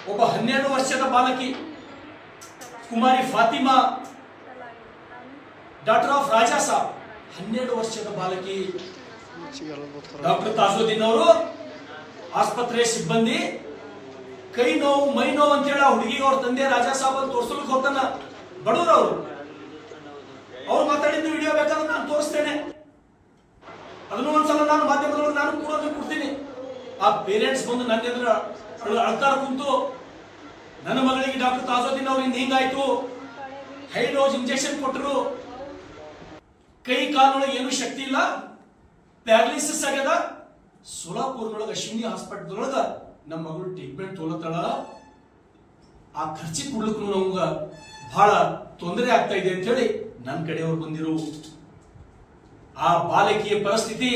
ಒಬ್ಬ 12 ವರ್ಷದ ಬಾಲಕಿ ಕುಮಾರಿ ಫಾತಿಮಾ ಡಾಕ್ಟರ್ ಆಫ್ ರಾಜಾ ಸಾಬ್ 12 ವರ್ಷದ ಬಾಲಕಿ ಡಾಕ್ಟರ್ ತಾಜುದ್ದೀನ್ ಅವರು ಆಸ್ಪತ್ರೆ ಸಿಬ್ಬಂದಿ ಕೈ ನೋವು ಮೈ ನೋವು ಅಂತ ಹೇಳಿ ಹುಡುಗಿಗೆ ಅವ್ರ ತಂದೆ ರಾಜಾ ಸಾಬ್ ಅಂತ ತೋರ್ಸಲಿಕ್ಕೆ ಹೋಗ್ತಾನ ಬಡವರು ಅವ್ರು ಮಾತಾಡಿದ್ದು ವಿಡಿಯೋ ಬೇಕಾದ್ರೆ ನಾನು ತೋರಿಸ್ತೇನೆ ಅದನ್ನು ಒಂದ್ಸಲ ನಾನು ಮಾಧ್ಯಮದೊಳಗೆ ನಾನು ಕೂಡ ಕೊಡ್ತೀನಿ ಆ ಪೇರೆಂಟ್ಸ್ ಬಂದು ನನ್ನ ಎದುರು ಅಳ್ತಾರ ಕುಂತು ನನ್ನ ಮಗಳಿಗೆ ಡಾಕ್ಟರ್ ತಾಜುದ್ದೀನ್ ಅವ್ರಿಂದ ಹಿಂಗಾಯ್ತು ಹೈ ಡೋಸ್ ಇಂಜೆಕ್ಷನ್ ಕೊಟ್ಟರು ಕೈ ಕಾಲೊಳಗೆ ಏನು ಶಕ್ತಿ ಇಲ್ಲ ಪ್ಯಾರಾಲಿಸಿಸ್ ಆಗ್ಯದ ಸೋಲಾಪುರ್ನೊಳಗ ಅಶ್ವಿನಿ ಹಾಸ್ಪಿಟಲ್ ಒಳಗ ನಮ್ಮ ಮಗಳು ಟ್ರೀಟ್ಮೆಂಟ್ ತೊಗೊಳತಾಳ ಆ ಖರ್ಚಿ ಕೊಡ್ಲಿಕ್ಕೂ ನಮ್ಗ ಬಹಳ ತೊಂದರೆ ಆಗ್ತಾ ಇದೆ ಅಂತ ಹೇಳಿ ನನ್ನ ಕಡೆಯವ್ರು ಬಂದಿರು ಆ ಬಾಲಕಿಯ ಪರಿಸ್ಥಿತಿ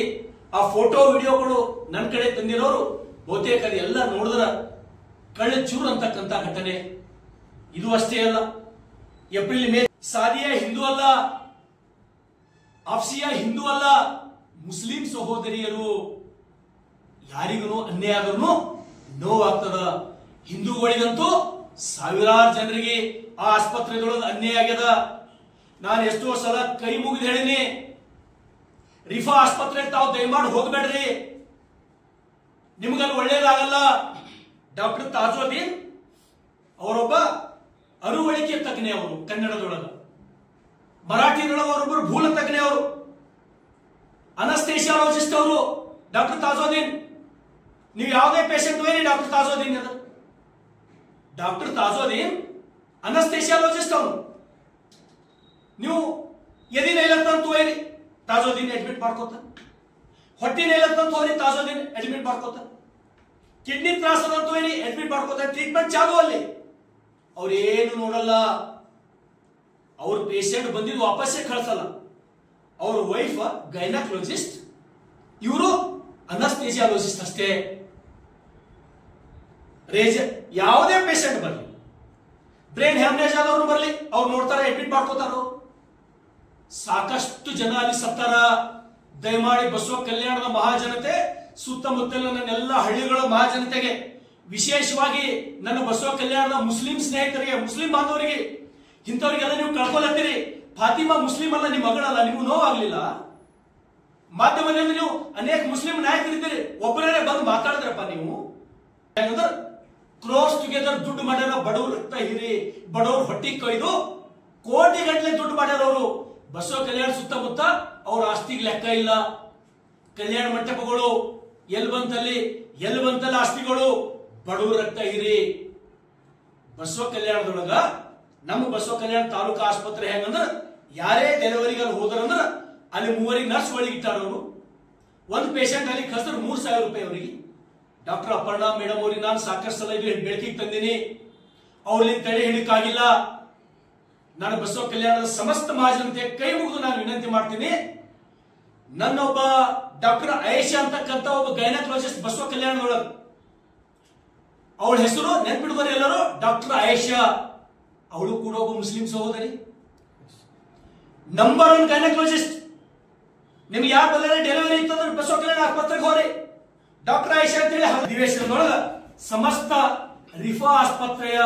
ಆ ಫೋಟೋ ವಿಡಿಯೋಗಳು ನನ್ನ ಕಡೆ ತಂದಿರೋರು ಬಹುತೇಕ ಎಲ್ಲ ನೋಡಿದ್ರ ಕಳ್ಳ ಚೂರು ಅಂತಕ್ಕಂತ ಘಟನೆ ಇದು ಅಷ್ಟೇ ಅಲ್ಲ ಏಪ್ರಿಲ್ ಮೇ ಸಾದಿಯಾ ಹಿಂದೂ ಅಲ್ಲ ಆಫ್ಸಿಯಾ ಹಿಂದೂ ಅಲ್ಲ ಮುಸ್ಲಿಂ ಸಹೋದರಿಯರು ಯಾರಿಗೂ ಅನ್ಯಾಯ ಆದ್ರೂ ನೋವಾಗ್ತದ ಹಿಂದೂಗಳಿಗಂತೂ ಸಾವಿರಾರು ಜನರಿಗೆ ಆ ಆಸ್ಪತ್ರೆದೊಳಗೆ ಅನ್ಯಾಯ ಆಗ್ಯದ ನಾನು ಎಷ್ಟೋ ಸಲ ಕೈ ಮುಗಿದು ಹೇಳಿನಿ ರಿಫಾ ಆಸ್ಪತ್ರೆ ತಾವು ದಯಮಾಡಿ ಹೋಗ್ಬೇಡ್ರಿ ನಿಮ್ಗಲ್ಲಿ ಒಳ್ಳೇದಾಗಲ್ಲ ಡಾಕ್ಟರ್ ತಾಜುದ್ದೀನ್ ಅವರೊಬ್ಬ ಅರುವಳಿಕೆ ತಜ್ಞೆ ಅವರು ಕನ್ನಡದೊಳಗ ಮರಾಠಿದೊಳಗ ಅವರೊಬ್ಬರು ಭೂಲ ತಜ್ಞೆ ಅವರು ಅನಸ್ತೇಶಿಯಾಲಜಿಸ್ಟ್ ಅವರು ಡಾಕ್ಟರ್ ತಾಜುದ್ದೀನ್ ನೀವು ಯಾವುದೇ ಪೇಷಂಟ್ ಹೋಗಿ ಡಾಕ್ಟರ್ ತಾಜುದ್ದೀನ್ ಅದು ಡಾಕ್ಟರ್ ತಾಜುದ್ದೀನ್ ಅನಸ್ತೇಶಿಯಾಲಜಿಸ್ಟ್ ಅವರು ನೀವು ಎದಿ ನೈಲತ್ತಂತ ಹೋಗಿ ತಾಜುದ್ದೀನ್ ಅಡ್ಮಿಟ್ ಮಾಡ್ಕೋತ ಹೊಟ್ಟಿ ನೈಲತ್ತಂತ ಹೋಗಿ ತಾಜುದ್ದೀನ್ ಅಡ್ಮಿಟ್ ಮಾಡ್ಕೋತ ಕಿಡ್ನಿ ತ್ರಾಸದಂತ ಹೋಗಿ ಅಡ್ಮಿಟ್ ಮಾಡ್ಕೋತ ಟ್ರೀಟ್ಮೆಂಟ್ ಚಾಲು ಅಲ್ಲಿ ಅವ್ರೇನು ನೋಡಲ್ಲ ಅವ್ರ ಪೇಷಂಟ್ ಬಂದಿದ್ದು ವಾಪಸ್ಸೇ ಕಳಿಸಲ್ಲ ಅವ್ರ ವೈಫ್ ಗೈನಕಾಲಜಿಸ್ಟ್ ಇವರು ಅನಸ್ತೇಶಿಯಾಲಜಿಸ್ಟ್ ಅಷ್ಟೇ ಯಾವುದೇ ಪೇಷಂಟ್ ಬರಲಿ ಬ್ರೈನ್ ಹ್ಯಾಮರೇಜ್ ಆದವ್ರು ಬರಲಿ ಅವ್ರು ನೋಡ್ತಾರೆ ಅಡ್ಮಿಟ್ ಮಾಡ್ಕೋತಾರ ಸಾಕಷ್ಟು ಜನ ಅಲ್ಲಿ ಸತ್ತಾರ ದಯಮಾಡಿ ಬಸವ ಕಲ್ಯಾಣದ ಮಹಾಜನತೆ ಸುತ್ತಮುತ್ತಲಿನ ನನ್ನೆಲ್ಲ ಹಳ್ಳಿಗಳ ಮಹಾಜನತೆಗೆ ವಿಶೇಷವಾಗಿ ನನ್ನ ಬಸವ ಕಲ್ಯಾಣದ ಮುಸ್ಲಿಂ ಸ್ನೇಹಿತರಿಗೆ ಮುಸ್ಲಿಂ ಬಾಂಧವರಿಗೆ ಇಂಥವ್ರಿಗೆಲ್ಲ ನೀವು ಕಳ್ಕೊಳತ್ತೀರಿ ಫಾತಿಮಾ ಮುಸ್ಲಿಂ ಅಲ್ಲ ನಿಮ್ಮ ಮಗಳಲ್ಲ ನಿಮ್ಗೆ ನೋವಾಗ್ಲಿಲ್ಲ ಮಾಧ್ಯಮದಲ್ಲಿ ನೀವು ಅನೇಕ ಮುಸ್ಲಿಂ ನಾಯಕರಿದ್ದೀರಿ ಒಬ್ಬರೇ ಬಂದು ಮಾತಾಡಿದ್ರಪ್ಪ ನೀವು ಯಾಕಂದ್ರೆ ಕ್ರೋಸ್ ಟುಗೆದರ್ ದುಡ್ಡು ಮಾಡ್ಯಾರ ಬಡವ್ರ ರಕ್ತ ಹೀರಿ ಬಡವ್ರ ಹೊಟ್ಟಿ ಕೊಯ್ದು ಕೋಟಿ ಗಟ್ಟಲೆ ದುಡ್ಡು ಮಾಡ್ಯಾರ ಅವರು ಬಸವ ಕಲ್ಯಾಣ ಸುತ್ತಮುತ್ತ ಅವ್ರ ಆಸ್ತಿಗೆ ಲೆಕ್ಕ ಇಲ್ಲ ಕಲ್ಯಾಣ ಮಂಟಪಗಳು ಎಲ್ಲಿ ಬಂತಲ್ಲಿ ಆಸ್ತಿಗಳು ಬಡವ್ರ ರಕ್ತ ಹೀರಿ ಬಸವ ಕಲ್ಯಾಣದೊಳಗ ನಮ್ಮ ಬಸವ ಕಲ್ಯಾಣ ತಾಲೂಕಾ ಆಸ್ಪತ್ರೆ ಹೆಂಗಂದ್ರ ಯಾರೇ ಡೆಲಿವರಿಗೆ ಅಲ್ಲಿ ಹೋದ್ರಂದ್ರ ಅಲ್ಲಿ 3 ನರ್ಸ್ಗಳಿಗೆ ಇಟ್ಟಾರವರು ಒಂದು ಪೇಷಂಟ್ ಅಲ್ಲಿ ಖರ್ಚು 3,000 ರೂಪಾಯಿ ಅವರಿಗೆ ಡಾಕ್ಟರ್ ಅಪರ್ಣಾ ಮೇಡಮ್ ಅವ್ರಿಗೆ ನಾನು ಸಾಕಷ್ಟು ಸಲ ಇದು ಬೆಳಕಿಗೆ ತಂದೀನಿ ಅವ್ರಲ್ಲಿ ತಡೆ ಹಿಡಿಯಕ್ಕಾಗಿಲ್ಲ ನಾನು ಬಸವ ಕಲ್ಯಾಣದ ಸಮಸ್ತ ಮಹಾಜನತೆ ಕೈ ಮುಗಿದು ನಾನು ವಿನಂತಿ ಮಾಡ್ತೀನಿ ನನ್ನೊಬ್ಬ ಡಾಕ್ಟರ್ ಆಯೇಷಾ ಅಂತಕ್ಕಂಥ ಒಬ್ಬ ಗೈನಕಾಲಜಿಸ್ಟ್ ಬಸವ ಕಲ್ಯಾಣದೊಳಗೆ ಅವಳ ಹೆಸರು ನೆನ್ಪಿಡುವರು ಎಲ್ಲರೂ ಡಾಕ್ಟರ್ ಆಯೇಷಾ ಅವಳು ಕೂಡ ಒಬ್ಬ ಮುಸ್ಲಿಂ ಸಹೋದರಿ ನಂಬರ್ 1 ಗೈನಕಾಲಜಿಸ್ಟ್ ನಿಮ್ಗೆ ಯಾರು ಬದಲೇ ಡೆಲಿವರಿ ಇತ್ತಂದ್ರೆ ಬಸವ ಕಲ್ಯಾಣ ಆಸ್ಪತ್ರೆಗೆ ಹೋರಿ ಡಾಕ್ಟರ್ ಆಯೇಷಾ ಅಂತೇಳಿ ಅಧಿವೇಶನದೊಳಗ ಸಮಸ್ತ ರಿಫಾ ಆಸ್ಪತ್ರೆಯ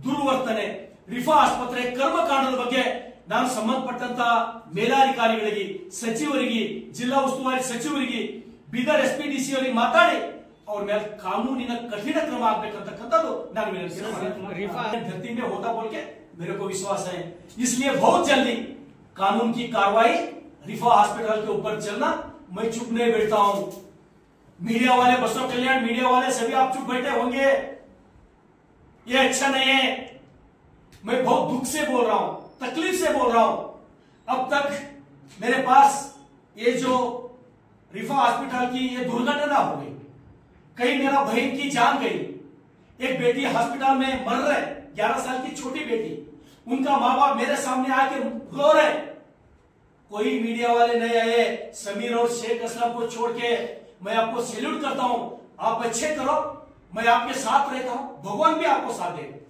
ದುರ್ವರ್ತನೆ ರಿಫಾ ಆಸ್ಪತ್ರೆ ಕರ್ಮಕಾಂಡದ ಬಗ್ಗೆ ನಾನು ಸಂಬಂಧಪಟ್ಟಂತ ಮೇಲಾಧಿಕಾರಿಗಳಿಗೆ ಸಚಿವರಿಗೆ ಜಿಲ್ಲಾ ಉಸ್ತುವಾರಿ ಸಚಿವರಿಗೆ ಬೀದರ್ SPDC ಅವರಿಗೆ ಮಾತಾಡಿ ಅವ್ರ ಮೇಲೆ ಕಾನೂನಿನ ಕಠಿಣ ಕ್ರಮ ಆಗ್ಬೇಕಂತಕ್ಕಂಥದ್ದು ನಾನು धरती में होता बोल के मेरे को विश्वास है इसलिए बहुत जल्दी कानून की कार्रवाई रिफा हॉस्पिटल के ऊपर चलना मैं चुप नहीं बैठता हूं मीडिया वाले बसव कल्याण मीडिया वाले सभी आप चुप बैठे होंगे ये अच्छा नहीं है मैं बहुत दुख से बोल रहा हूं तकलीफ से बोल रहा हूं अब तक मेरे पास ये जो रिफा हॉस्पिटल की ये दुर्घटना हो गई कहीं मेरा बहन की जान गई एक बेटी हॉस्पिटल में मर रहे 11 साल की छोटी बेटी उनका माँ बाप मेरे सामने आके रो रहे कोई मीडिया वाले नहीं आए समीर और शेख असलम को छोड़ के मैं आपको सैल्यूट करता हूं आप अच्छे करो मैं आपके साथ रहता हूं भगवान भी आपको साथ देगा